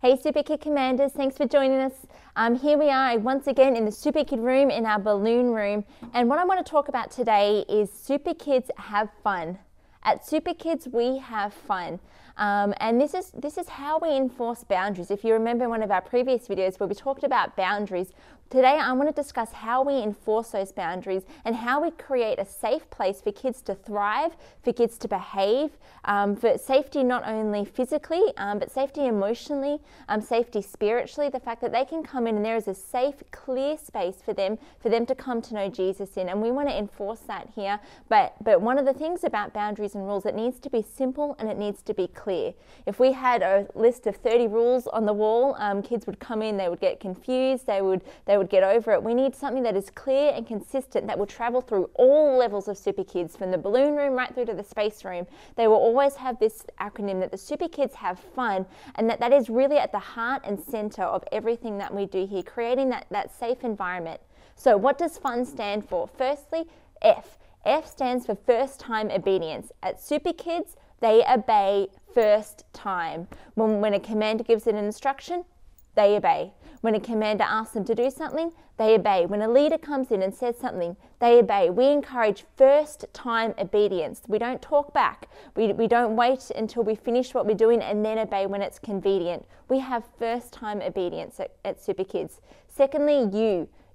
Hey Super Kid Commanders, thanks for joining us. Here we are once again in the Super Kid room, in our balloon room. And what I want to talk about today is Super Kids have fun. At Super Kids, we have fun. And this is how we enforce boundaries. If you remember one of our previous videos where we talked about boundaries, today I want to discuss how we enforce those boundaries and how we create a safe place for kids to thrive, for kids to behave, for safety not only physically, but safety emotionally, safety spiritually, the fact that they can come in and there is a safe, clear space for them to come to know Jesus in. And we want to enforce that here. But one of the things about boundaries and rules, it needs to be simple and it needs to be clear. If we had a list of 30 rules on the wall, kids would come in, they would get confused, they would get over it. We need something that is clear and consistent, that will travel through all levels of Super Kids, from the balloon room right through to the space room. They will always have this acronym that the Super Kids have fun, and that is really at the heart and center of everything that we do here, creating that safe environment. So what does FUN stand for? Firstly, F. F stands for first time obedience. At Super Kids, they obey first time. When a commander gives an instruction, they obey. When a commander asks them to do something, they obey. When a leader comes in and says something, they obey. We encourage first time obedience. We don't talk back. We don't wait until we finish what we're doing and then obey when it's convenient. We have first time obedience at Super Kids. Secondly,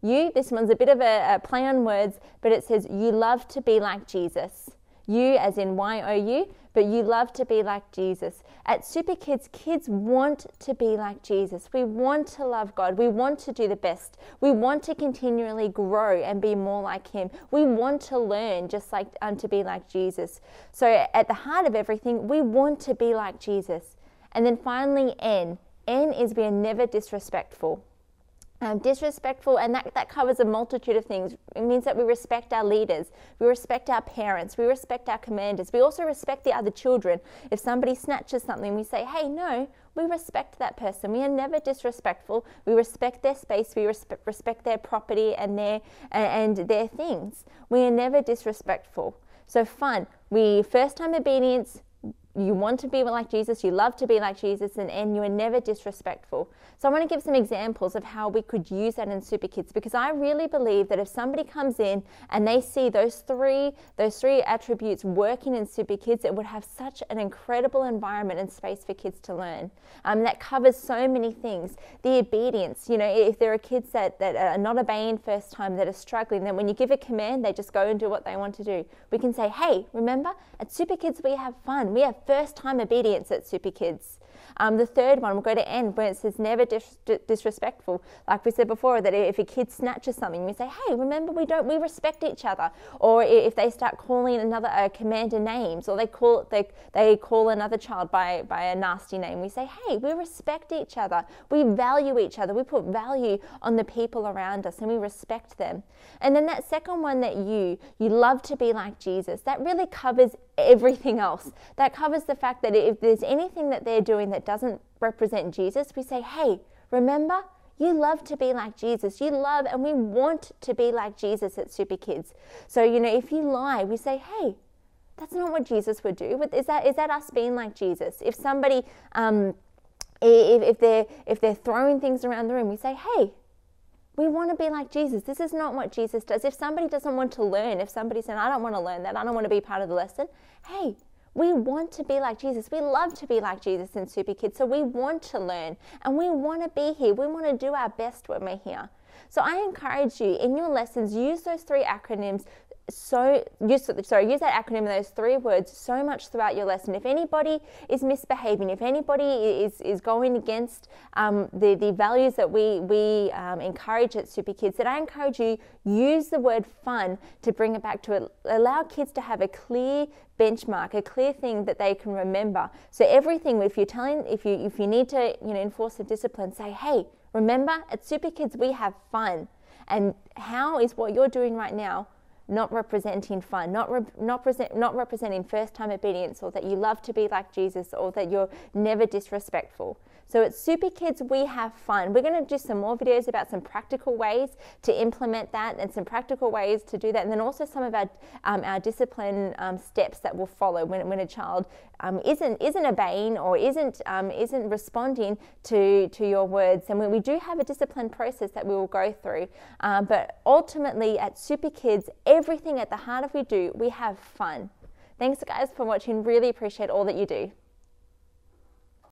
you, this one's a bit of a play on words, but it says you love to be like Jesus. You as in Y-O-U, but you love to be like Jesus. At Super Kids, kids want to be like Jesus. We want to love God. We want to do the best. We want to continually grow and be more like Him. We want to learn just like to be like Jesus. So at the heart of everything, we want to be like Jesus. And then finally, N. N is we are never disrespectful. Disrespectful, and that covers a multitude of things. It means that we respect our leaders, we respect our parents, we respect our commanders, we also respect the other children. If somebody snatches something, we say, hey, no, we respect that person. We are never disrespectful. We respect their space, we respect their property and their things. We are never disrespectful. So fun, we first time obedience. You want to be like Jesus, you love to be like Jesus, and you are never disrespectful. So I want to give some examples of how we could use that in Super Kids, because I really believe that if somebody comes in and they see those three attributes working in Super Kids, it would have such an incredible environment and space for kids to learn. That covers so many things. The obedience, if there are kids that are not obeying first time, that are struggling, then when you give a command, they just go and do what they want to do. We can say, hey, remember, at Super Kids we have fun. We have first time obedience at Super Kids. The third one, we'll go to N, where it says never disrespectful. Like we said before, that if a kid snatches something, we say, hey, remember, we respect each other. Or if they start calling another commander names, or they call another child by a nasty name, we say, hey, we respect each other. We value each other. We put value on the people around us and we respect them. And then that second one, that you love to be like Jesus, that really covers everything else. That covers the fact that if there's anything that they're doing that doesn't represent Jesus, we say, hey, remember, you love to be like Jesus. You love and we want to be like Jesus at Super Kids. So, if you lie, we say, hey, that's not what Jesus would do. Is that us being like Jesus? If somebody, if they're throwing things around the room, we say, hey, we want to be like Jesus. This is not what Jesus does. If somebody doesn't want to learn, if somebody's saying, I don't want to learn that, I don't want to be part of the lesson, hey, we want to be like Jesus. We love to be like Jesus in Super Kids. So we want to learn and we want to be here. We want to do our best when we're here. So I encourage you, in your lessons, use those three acronyms. Use that acronym, those three words, so much throughout your lesson. If anybody is misbehaving, if anybody is going against the values that we encourage at Super Kids, then I encourage you, use the word fun to bring it back to it. Allow kids to have a clear benchmark, a clear thing that they can remember. So everything, if you need to enforce the discipline, say, hey, remember, at Super Kids we have fun. And how is what you're doing right now not representing fun, not representing first time obedience, or that you love to be like Jesus, or that you're never disrespectful. So at Superkids, we have fun. We're going to do some more videos about some practical ways to implement that and some practical ways to do that. And then also some of our discipline steps that will follow when a child isn't obeying or isn't responding to your words. And we do have a discipline process that we will go through. But ultimately at Superkids, everything at the heart of we do, we have fun. Thanks guys for watching. Really appreciate all that you do.